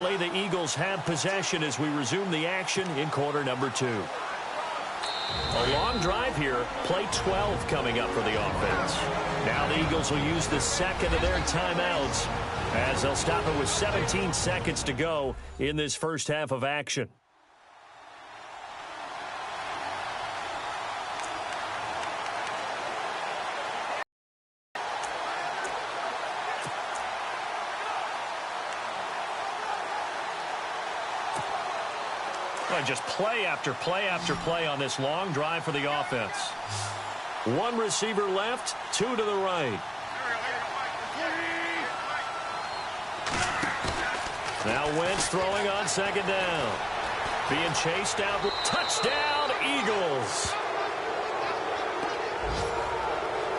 The Eagles have possession as we resume the action in quarter number 2. A long drive here. Play 12 coming up for the offense. Now the Eagles will use the second of their timeouts as they'll stop it with 17 seconds to go in this first half of action. Just play after play after play on this long drive for the offense. One receiver left, two to the right. Now Wentz throwing on second down. Being chased out. Touchdown, Eagles.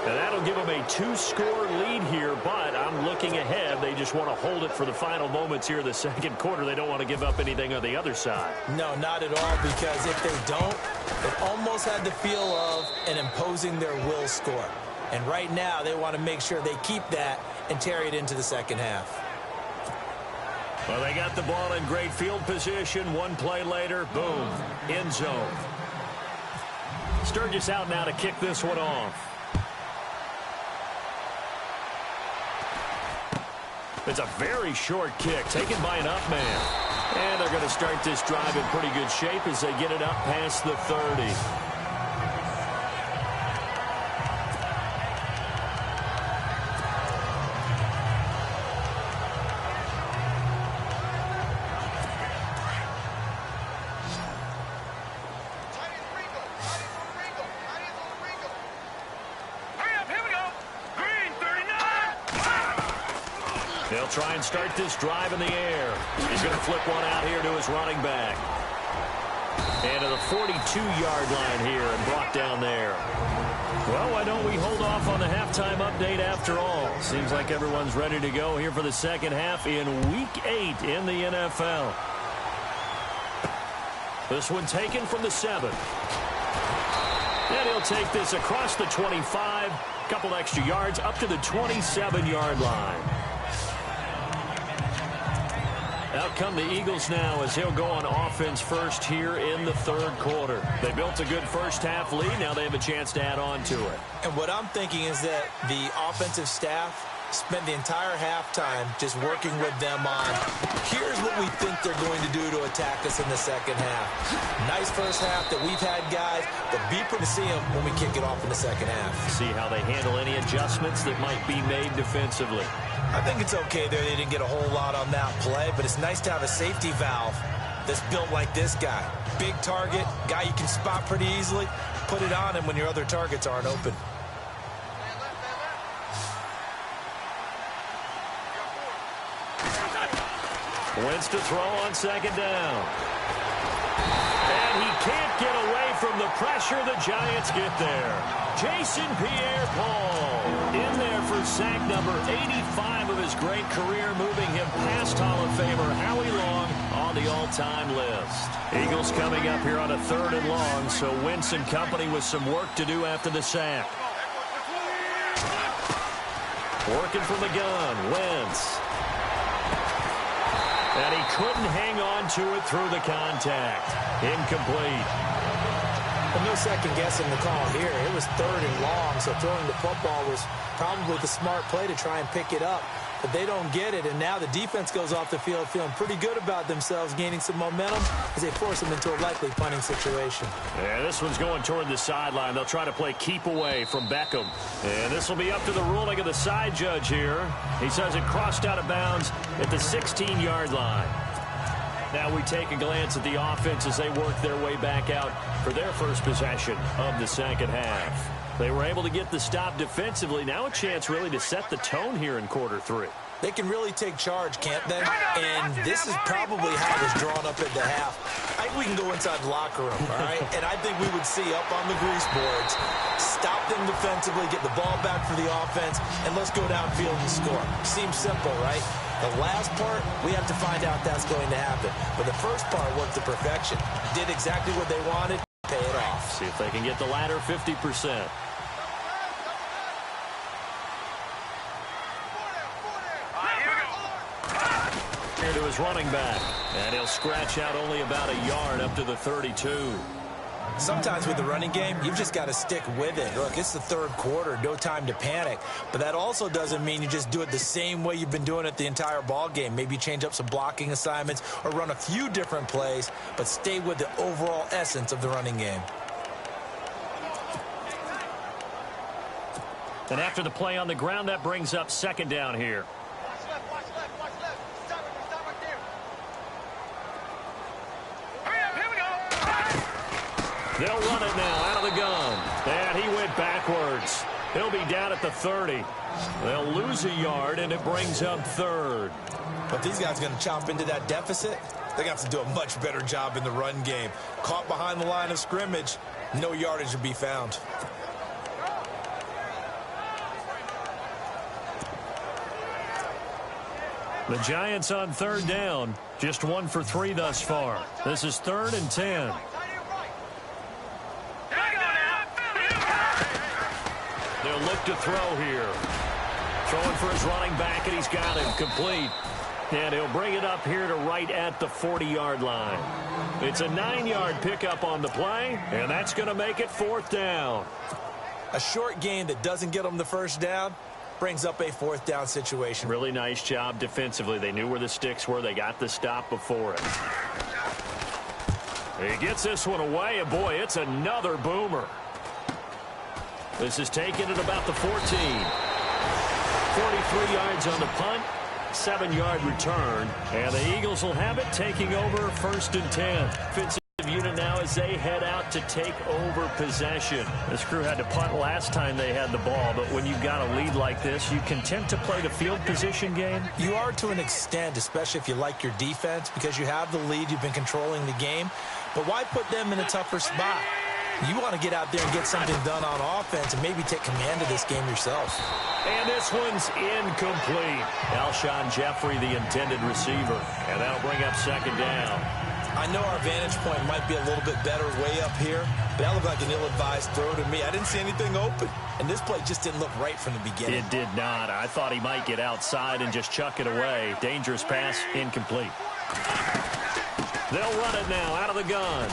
And that'll give them a 2-score lead here, but I'm looking ahead. They just want to hold it for the final moments here in the second quarter. They don't want to give up anything on the other side. No, not at all, because if they don't, it almost had the feel of an imposing their will score. And right now, they want to make sure they keep that and carry it into the second half. Well, they got the ball in great field position. One play later, boom, end zone. Sturgis out now to kick this one off. It's a very short kick taken by an up man. And they're going to start this drive in pretty good shape as they get it up past the 30. They'll try and start this drive in the air. He's going to flip one out here to his running back. And to the 42-yard line here and brought down there. Well, why don't we hold off on the halftime update after all? Seems like everyone's ready to go here for the second half in Week 8 in the NFL. This one taken from the 7. And he'll take this across the 25. Couple extra yards up to the 27-yard line. Out come the Eagles now as he'll go on offense first here in the third quarter. They built a good first half lead. Now they have a chance to add on to it. And what I'm thinking is that the offensive staff spent the entire halftime just working with them on, here's what we think they're going to do to attack us in the second half. Nice first half that we've had, guys, but be prepared to see them when we kick it off in the second half. See how they handle any adjustments that might be made defensively. I think it's okay there. They didn't get a whole lot on that play, but it's nice to have a safety valve that's built like this guy. Big target, guy you can spot pretty easily. Put it on him when your other targets aren't open. Wentz to throw on second down. And he can't get away from the pressure. The Giants get there. Jason Pierre-Paul in there for sack number 85 of his great career, moving him past Hall of Famer Howie Long on the all-time list. Eagles coming up here on a 3rd and long, so Wentz and company with some work to do after the sack. Working from the gun, Wentz. And he couldn't hang on to it through the contact. Incomplete. Well, no second guessing the call here. It was 3rd and long, so throwing the football was probably the smart play to try and pick it up. But they don't get it, and now the defense goes off the field feeling pretty good about themselves, gaining some momentum as they force them into a likely punting situation. Yeah, this one's going toward the sideline. They'll try to play keep away from Beckham. And this will be up to the ruling of the side judge here. He says it crossed out of bounds at the 16-yard line. Now we take a glance at the offense as they work their way back out for their first possession of the second half. They were able to get the stop defensively. Now a chance really to set the tone here in quarter 3. They can really take charge, can't they? And this is probably how it was drawn up at the half. I think we can go inside the locker room, all right? And I think we would see up on the grease boards, stop them defensively, get the ball back for the offense, and let's go downfield and score. Seems simple, right? The last part, we have to find out that's going to happen. But the first part worked to perfection. Did exactly what they wanted, pay it off. See if they can get the latter 50%. Here to his running back. And he'll scratch out only about a yard up to the 32. Sometimes with the running game, you've just got to stick with it. Look, it's the third quarter, no time to panic. But that also doesn't mean you just do it the same way you've been doing it the entire ball game. Maybe change up some blocking assignments or run a few different plays, but stay with the overall essence of the running game. And after the play on the ground, that brings up second down here. They'll run it now out of the gun. And he went backwards. He'll be down at the 30. They'll lose a yard, and it brings up third. But these guys are going to chop into that deficit. They're going to have to do a much better job in the run game. Caught behind the line of scrimmage, no yardage to be found. The Giants on third down. Just 1 for 3 thus far. This is 3rd and 10. They'll look to throw here. Throwing for his running back, and he's got him complete. And he'll bring it up here to right at the 40-yard line. It's a 9-yard pickup on the play, and that's going to make it 4th down. A short gain that doesn't get them the first down brings up a 4th down situation. Really nice job defensively. They knew where the sticks were. They got the stop before it. He gets this one away, and boy, it's another boomer. This is taken at about the 14. 43 yards on the punt, 7-yard return, and the Eagles will have it taking over 1st and 10. Offensive unit now as they head out to take over possession. This crew had to punt last time they had the ball, but when you've got a lead like this, you content to play the field position game? You are to an extent, especially if you like your defense, because you have the lead, you've been controlling the game. But why put them in a tougher spot? You want to get out there and get something done on offense and maybe take command of this game yourself. And this one's incomplete. Alshon Jeffrey, the intended receiver. And that'll bring up second down. I know our vantage point might be a little bit better way up here, but that looked like an ill-advised throw to me. I didn't see anything open, and this play just didn't look right from the beginning. It did not. I thought he might get outside and just chuck it away. Dangerous pass, incomplete. They'll run it now out of the gun.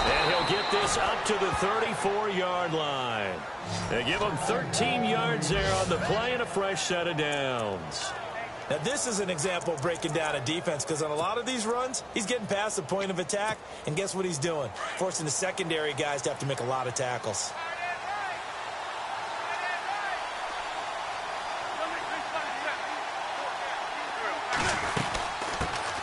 And he'll get this up to the 34-yard line. They give him 13 yards there on the play and a fresh set of downs. Now, this is an example of breaking down a defense, because on a lot of these runs, he's getting past the point of attack, and guess what he's doing? Forcing the secondary guys to have to make a lot of tackles.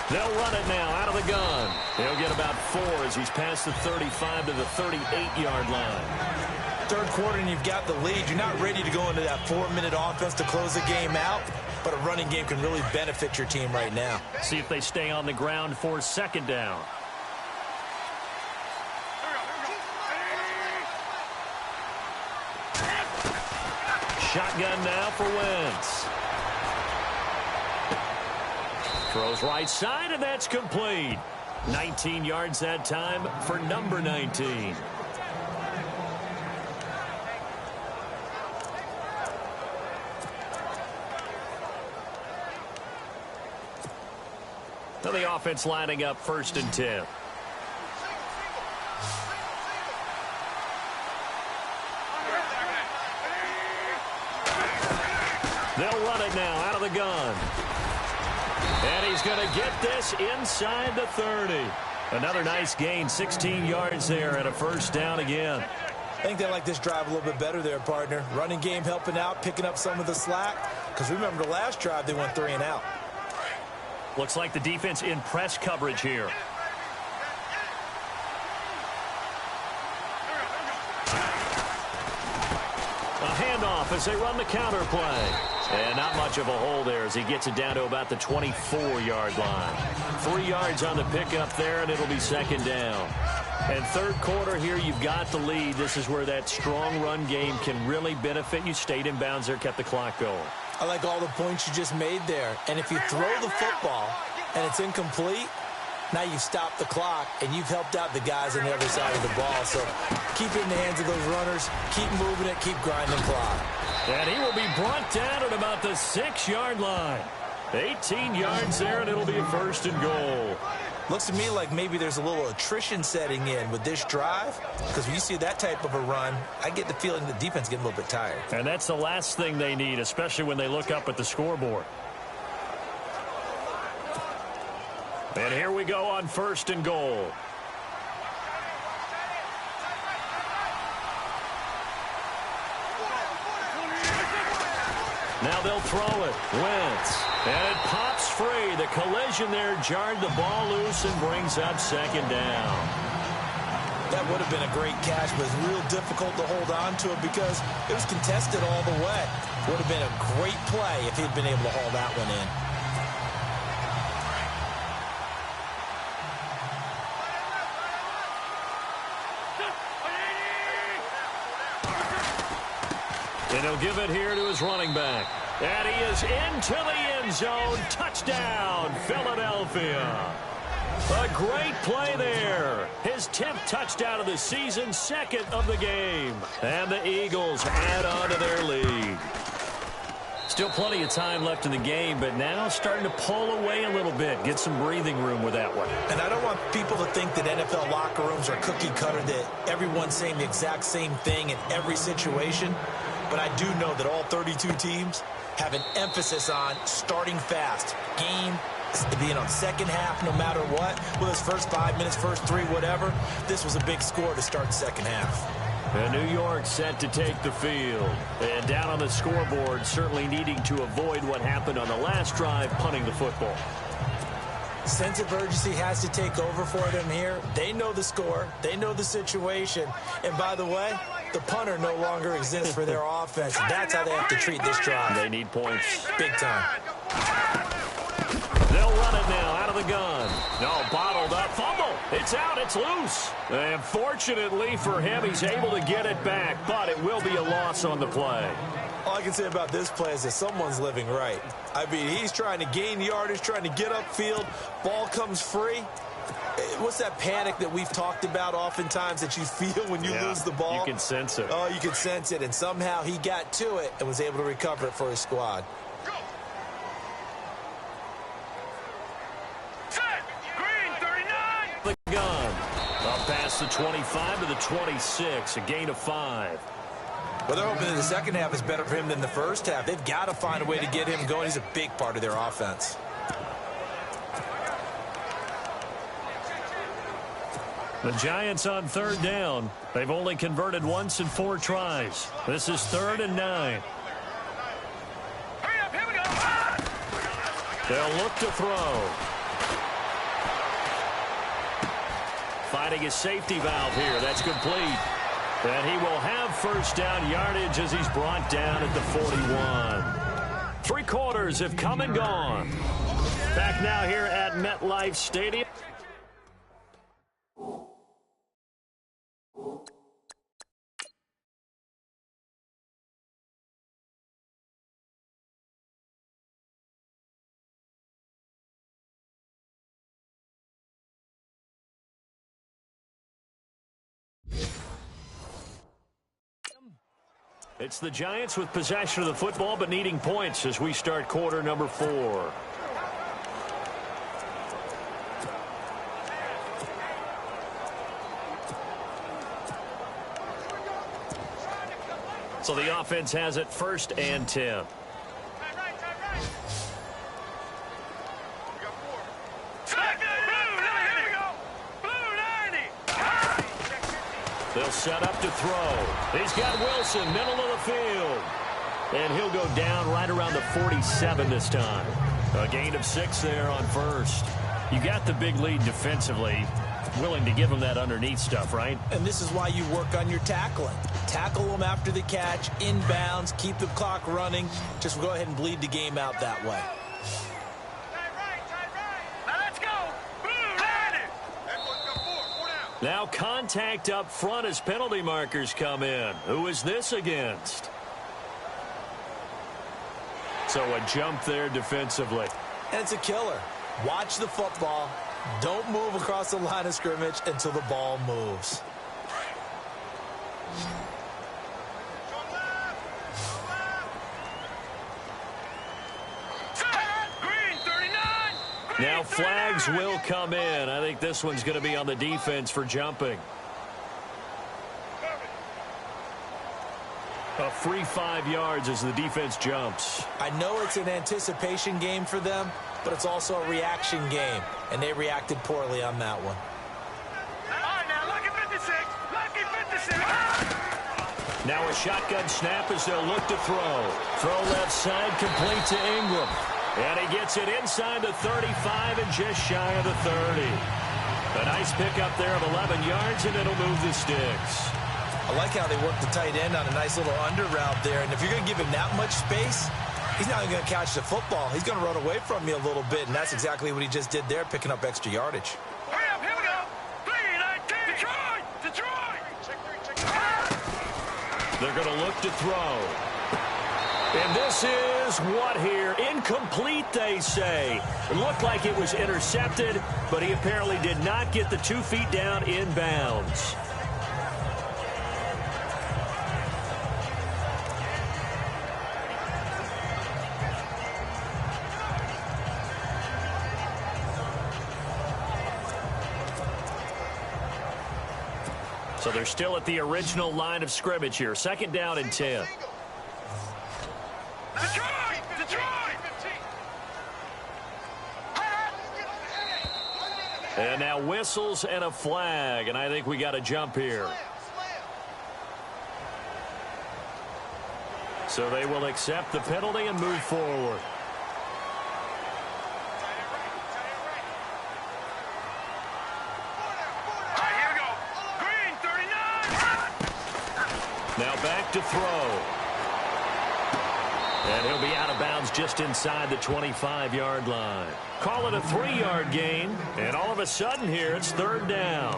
They'll run it now out of the gun. He'll get about 4 as he's past the 35 to the 38-yard line. Third quarter and you've got the lead. You're not ready to go into that 4-minute offense to close the game out, but a running game can really benefit your team right now. See if they stay on the ground for second down. Shotgun now for Wentz. Throws right side, and that's complete. 19 yards that time for number 19. So the offense lining up 1st and 10. They'll run it now out of the gun. And he's going to get this inside the 30. Another nice gain, 16 yards there, and a first down again. I think they like this drive a little bit better there, partner. Running game helping out, picking up some of the slack. Because remember, the last drive, they went 3 and out. Looks like the defense in press coverage here. A handoff as they run the counter play. And not much of a hole there as he gets it down to about the 24-yard line. 3 yards on the pickup there, and it'll be second down. And third quarter here, you've got the lead. This is where that strong run game can really benefit you. Stayed in bounds there, kept the clock going. I like all the points you just made there. And if you throw the football and it's incomplete, now you've stopped the clock and you've helped out the guys on the other side of the ball. So keep it in the hands of those runners. Keep moving it. Keep grinding clock. And he will be brought down at about the 6-yard line. 18 yards there, and it'll be a 1st and goal. Looks to me like maybe there's a little attrition setting in with this drive, because when you see that type of a run, I get the feeling the defense getting a little bit tired. And that's the last thing they need, especially when they look up at the scoreboard. And here we go on 1st and goal. Now they'll throw it. Wentz. And it pops free. The collision there jarred the ball loose and brings up 2nd down. That would have been a great catch, but it's real difficult to hold on to it because it was contested all the way. Would have been a great play if he'd been able to haul that one in. And he'll give it here to his running back. And he is into the end zone. Touchdown, Philadelphia. A great play there. His 10th touchdown of the season, 2nd of the game. And the Eagles add on to their lead. Still plenty of time left in the game, but now starting to pull away a little bit. Get some breathing room with that one. And I don't want people to think that NFL locker rooms are cookie cutter, that everyone's saying the exact same thing in every situation. But I do know that all 32 teams have an emphasis on starting fast. Game being on 2nd half no matter what. Whether it's first 5 minutes, first 3, whatever. This was a big score to start 2nd half. And New York set to take the field. And down on the scoreboard, certainly needing to avoid what happened on the last drive, punting the football. Sense of urgency has to take over for them here. They know the score. They know the situation. And by the way, the punter no longer exists for their offense. That's how they have to treat this drive. They need points. Big time. They'll run it now out of the gun. No, bottled up. Fumble. It's out. It's loose. And fortunately for him, he's able to get it back, but it will be a loss on the play. All I can say about this play is that someone's living right. I mean, he's trying to gain yardage, trying to get upfield. Ball comes free. What's that panic that we've talked about oftentimes that you feel when you lose the ball? You can sense it. Oh, you can sense it. And somehow he got to it and was able to recover it for his squad. The gun. Up past the 25 to the 26. A gain of 5. Well, they're hoping that the 2nd half is better for him than the 1st half. They've got to find a way to get him going. He's a big part of their offense. The Giants on 3rd down. They've only converted once in 4 tries. This is 3rd and 9. Hurry up, here we go. They'll look to throw. Finding his safety valve here. That's complete. And he will have 1st down yardage as he's brought down at the 41. 3 quarters have come and gone. Back now here at MetLife Stadium. It's the Giants with possession of the football but needing points as we start quarter number 4. So the offense has it 1st and 10. They'll set up to throw. He's got Wilson, middle of the field. And he'll go down right around the 47 this time. A gain of 6 there on 1st. You got the big lead defensively. Willing to give him that underneath stuff, right? And this is why you work on your tackling. Tackle them after the catch, inbounds, keep the clock running. Just go ahead and bleed the game out that way. Now contact up front as penalty markers come in. Who is this against? So a jump there defensively. And it's a killer. Watch the football. Don't move across the line of scrimmage until the ball moves. Now flags will come in. I think this one's going to be on the defense for jumping. A free 5 yards as the defense jumps. I know it's an anticipation game for them, but it's also a reaction game, and they reacted poorly on that one. All right, now, lucky 56. Lucky 56. Now a shotgun snap as they'll look to throw. Throw left side, complete to Ingram. And he gets it inside the 35 and just shy of the 30. A nice pickup there of 11 yards, and it'll move the sticks. I like how they work the tight end on a nice little under route there. And if you're going to give him that much space, he's not going to catch the football. He's going to run away from you a little bit, and that's exactly what he just did there, picking up extra yardage. Hurry up, here we go. 3-19. Detroit! Detroit! They're going to look to throw. And this is what here? Incomplete, they say. It looked like it was intercepted, but he apparently did not get the 2 feet down in bounds. So they're still at the original line of scrimmage here. 2nd down and 10. Detroit! Detroit! And now whistles and a flag, and I think we got a jump here. So they will accept the penalty and move forward. Now back to throw. And he'll be out of bounds just inside the 25-yard line. Call it a 3-yard gain, and all of a sudden here it's 3rd down.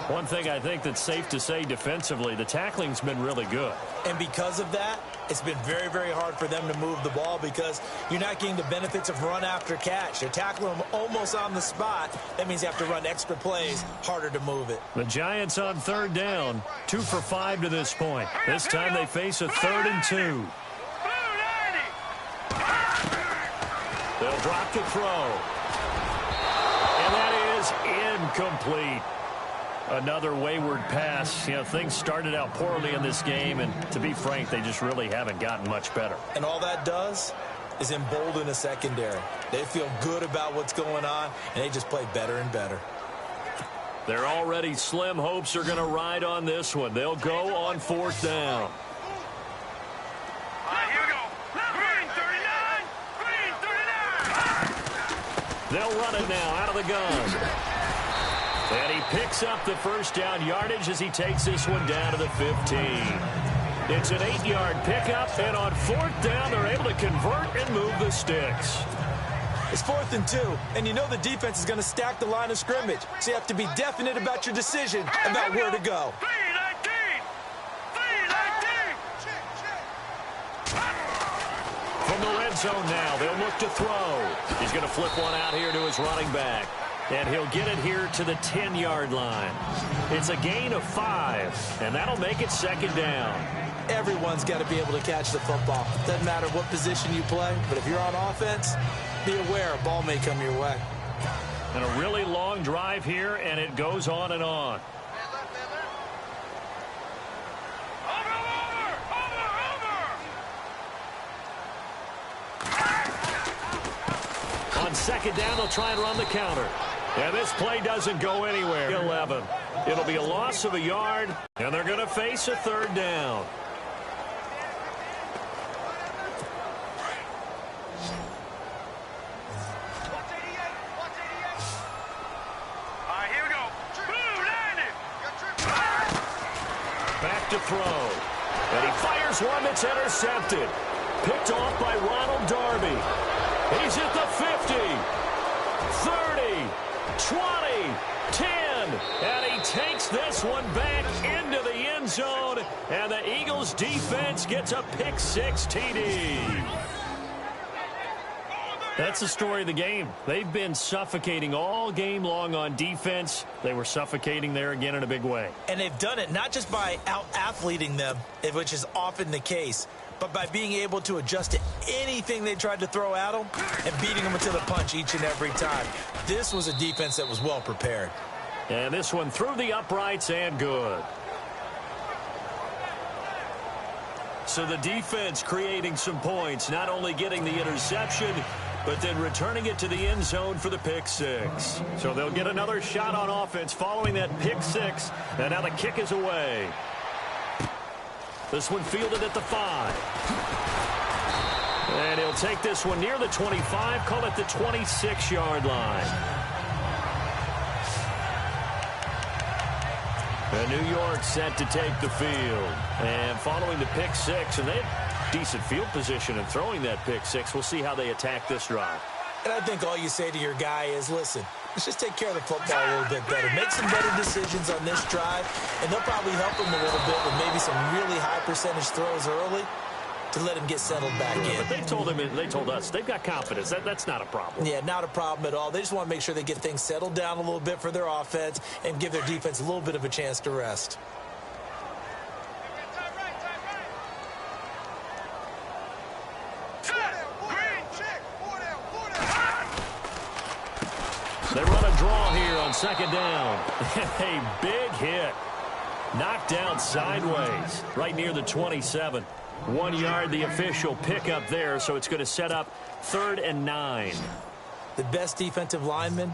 One thing I think that's safe to say defensively, the tackling's been really good. And because of that, it's been very, very hard for them to move the ball because you're not getting the benefits of run after catch. They're tackling them almost on the spot. That means you have to run extra plays, harder to move it. The Giants on 3rd down, 2 for 5 to this point. This time they face a 3rd and 2. They'll drop to throw. And that is incomplete. Another wayward pass. You know, things started out poorly in this game, and to be frank, they just really haven't gotten much better. And all that does is embolden a secondary. They feel good about what's going on, and they just play better and better. Their already slim hopes are going to ride on this one. They'll go on 4th down. Here we go. Green 39. Green 39. They'll run it now out of the gun. And he picks up the 1st down yardage as he takes this one down to the 15. It's an 8-yard pickup, and on 4th down, they're able to convert and move the sticks. It's 4th and 2, and you know the defense is going to stack the line of scrimmage, so you have to be definite about your decision about where to go. 3-19. 3-19. From the red zone now, they'll look to throw. He's going to flip one out here to his running back. And he'll get it here to the 10-yard line. It's a gain of 5, and that'll make it 2nd down. Everyone's got to be able to catch the football. Doesn't matter what position you play, but if you're on offense, be aware a ball may come your way. And a really long drive here, and it goes on and on. On 2nd down, they'll try and run the counter. And this play doesn't go anywhere. 11. It'll be a loss of a yard, and they're going to face a 3rd down. Here we go. Back to throw. And he fires one that's intercepted. Picked off by Ronald Darby. He's at the 50, 30, 20, 10, and he takes this one back into the end zone, and the Eagles defense gets a pick-6 TD. That's the story of the game. They've been suffocating all game long on defense. They were suffocating there again in a big way. And they've done it not just by out-athleting them, which is often the case, but by being able to adjust to anything they tried to throw at him and beating them to the punch each and every time. This was a defense that was well prepared. And this one through the uprights and good. So the defense creating some points, not only getting the interception, but then returning it to the end zone for the pick six. So they'll get another shot on offense following that pick six. And now the kick is away. This one fielded at the 5. And he'll take this one near the 25, call it the 26-yard line. And New York set to take the field. And following the pick six, and they have decent field position in throwing that pick six. We'll see how they attack this drive. And I think all you say to your guy is, listen, let's just take care of the football a little bit better. Make some better decisions on this drive, and they'll probably help him a little bit with maybe some really high percentage throws early to let him get settled back in. But they told us they've got confidence. That's not a problem. Yeah, not a problem at all. They just want to make sure they get things settled down a little bit for their offense and give their defense a little bit of a chance to rest. They run a draw here on second down. A big hit. Knocked down sideways right near the 27. 1 yard, the official pickup there, so it's going to set up 3rd and 9. The best defensive linemen,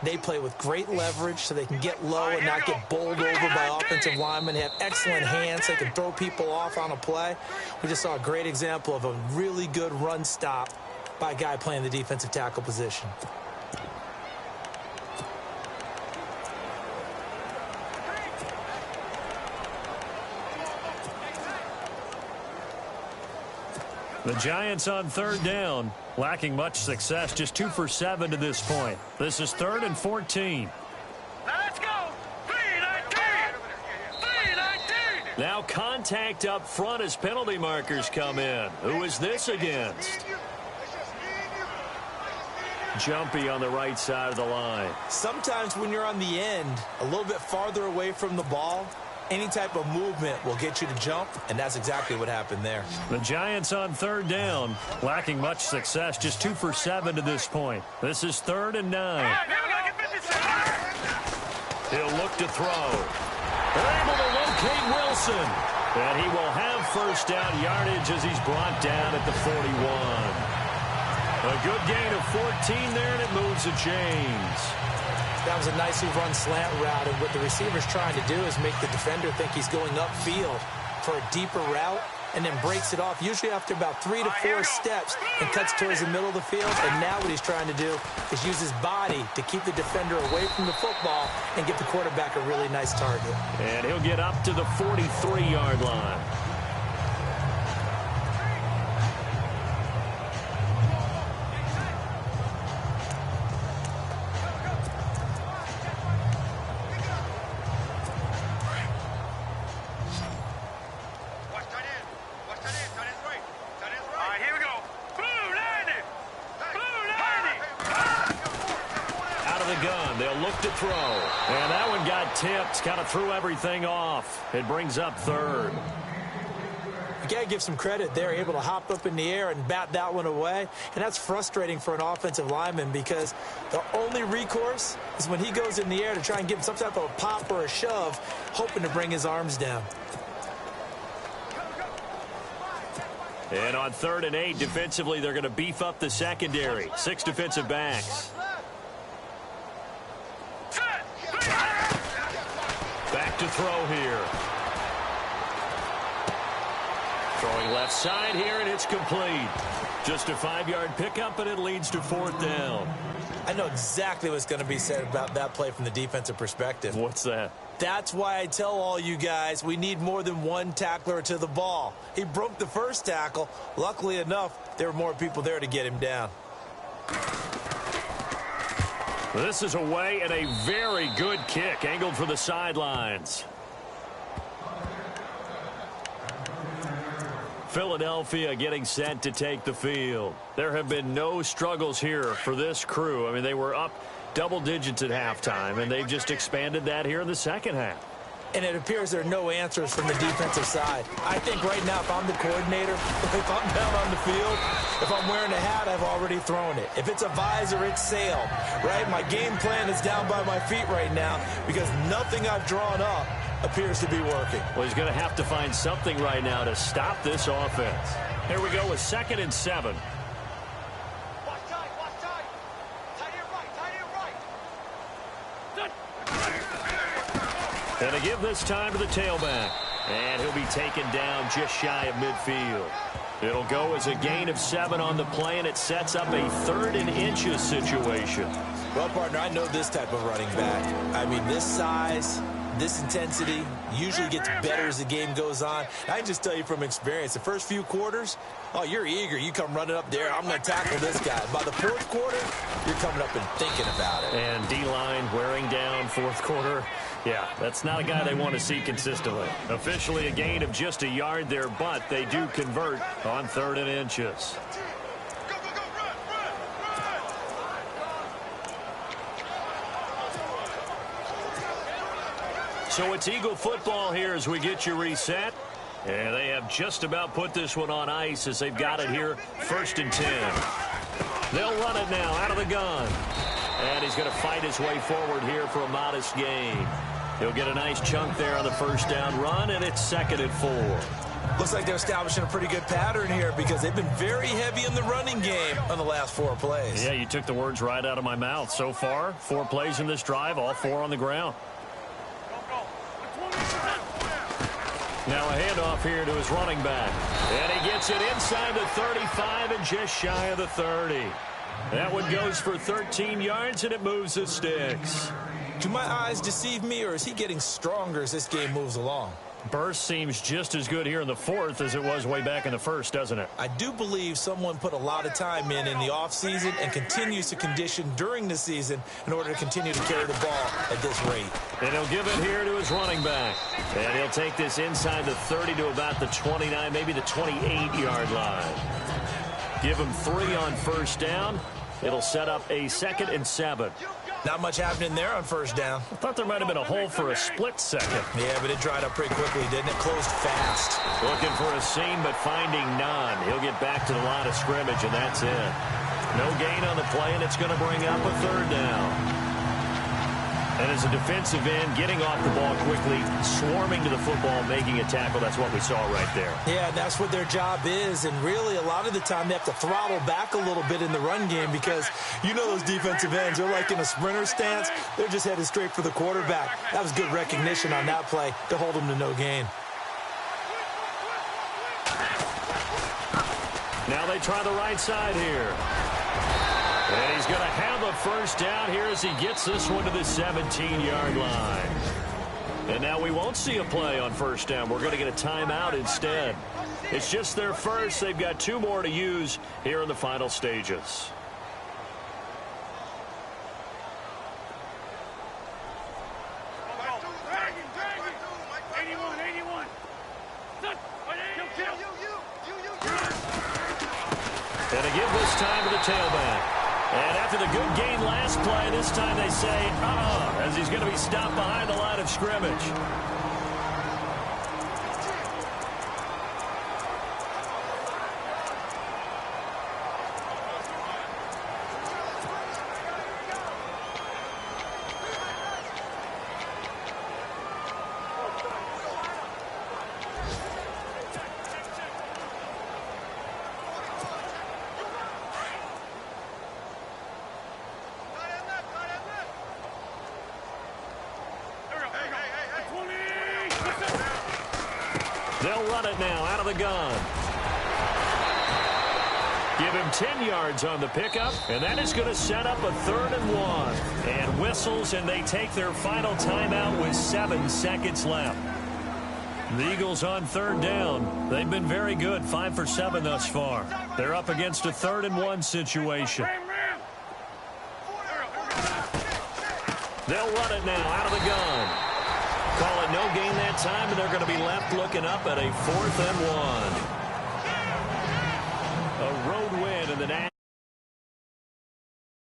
they play with great leverage so they can get low and not get bowled over by offensive linemen. They have excellent hands. They can throw people off on a play. We just saw a great example of a really good run stop by a guy playing the defensive tackle position. The Giants on 3rd down, lacking much success, just 2 for 7 to this point. This is 3rd and 14. Let's go. 319. 319. Now contact up front as penalty markers come in. Who is this against? Jumpy on the right side of the line. Sometimes when you're on the end, a little bit farther away from the ball, any type of movement will get you to jump, and that's exactly what happened there. The Giants on 3rd down, lacking much success, just 2 for 7 to this point. This is 3rd and 9. He'll look to throw. They're able to locate Wilson, and he will have first down yardage as he's brought down at the 41. A good gain of 14 there, and it moves the chains. That was a nicely run slant route, and what the receiver's trying to do is make the defender think he's going upfield for a deeper route and then breaks it off, usually after about 3 to 4 steps, and cuts towards the middle of the field. And now what he's trying to do is use his body to keep the defender away from the football and get the quarterback a really nice target. And he'll get up to the 43-yard line. Throw. And that one got tipped, kind of threw everything off. It brings up 3rd. You got to give some credit. They're able to hop up in the air and bat that one away. And that's frustrating for an offensive lineman because the only recourse is when he goes in the air to try and give some type of a pop or a shove, hoping to bring his arms down. And on 3rd and 8, defensively, they're going to beef up the secondary. 6 defensive backs. Back to throw here. Throwing left side here, and it's complete. Just a 5-yard pickup, and it leads to 4th down. I know exactly what's going to be said about that play from the defensive perspective. What's that? That's why I tell all you guys we need more than one tackler to the ball. He broke the first tackle. Luckily enough, there were more people there to get him down. This is away, and a very good kick angled for the sidelines. Philadelphia getting set to take the field. There have been no struggles here for this crew. I mean, they were up double digits at halftime, and they've just expanded that here in the second half. and it appears there are no answers from the defensive side. I think right now, if I'm the coordinator, if I'm down on the field, if I'm wearing a hat, I've already thrown it. If it's a visor, it's sailed, right? My game plan is down by my feet right now because nothing I've drawn up appears to be working. Well, he's going to have to find something right now to stop this offense. Here we go with 2nd and 7. And to give this time to the tailback. And he'll be taken down just shy of midfield. It'll go as a gain of 7 on the play, and it sets up a 3rd and inches situation. Well, partner, I know this type of running back. I mean, this size, this intensity usually gets better as the game goes on. I can just tell you from experience, the first few quarters, oh, you're eager. You come running up there. I'm going to tackle this guy. By the 4th quarter, you're coming up and thinking about it. And D-line wearing down 4th quarter. Yeah, that's not a guy they want to see consistently. Officially a gain of just a yard there, but they do convert on 3rd and inches. So it's Eagle football here as we get you reset. And they have just about put this one on ice as they've got it here, 1st and 10. They'll run it now out of the gun. And he's going to fight his way forward here for a modest gain. He'll get a nice chunk there on the 1st down run, and it's 2nd and 4. Looks like they're establishing a pretty good pattern here because they've been very heavy in the running game on the last 4 plays. Yeah, you took the words right out of my mouth. So far, 4 plays in this drive, all 4 on the ground. Now a handoff here to his running back. And he gets it inside the 35 and just shy of the 30. That one goes for 13 yards, and it moves the sticks. Do my eyes deceive me, or is he getting stronger as this game moves along? Burst seems just as good here in the 4th as it was way back in the 1st, doesn't it? I do believe someone put a lot of time in the offseason and continues to condition during the season in order to continue to carry the ball at this rate. And he'll give it here to his running back. And he'll take this inside the 30 to about the 29, maybe the 28-yard line. Give him 3 on 1st down. It'll set up a 2nd and 7. Not much happening there on 1st down. I thought there might have been a hole for a split second. Yeah, but it dried up pretty quickly, didn't it? Closed fast. Looking for a seam, but finding none. He'll get back to the line of scrimmage, and that's it. No gain on the play, and it's going to bring up a 3rd down. And as a defensive end, getting off the ball quickly, swarming to the football, making a tackle, that's what we saw right there. Yeah, and that's what their job is. And really, a lot of the time, they have to throttle back a little bit in the run game because you know those defensive ends, they're like in a sprinter stance. They're just headed straight for the quarterback. That was good recognition on that play to hold them to no gain. Now they try the right side here. And he's going to have a 1st down here as he gets this one to the 17-yard line. And now we won't see a play on 1st down. We're going to get a timeout instead. It's just their 1st. They've got 2 more to use here in the final stages. And to give this time to the tailback. And after the good gain last play, this time they say, as he's going to be stopped behind the line of scrimmage. They'll run it now out of the gun. Give him 10 yards on the pickup, and that is going to set up a 3rd and 1. And whistles, and they take their final timeout with 7 seconds left. The Eagles on 3rd down. They've been very good, 5 for 7 thus far. They're up against a 3rd and 1 situation. They'll run it now out of the gun. Call it no gain that time, and they're going to be left looking up at a 4th and 1. A road win in the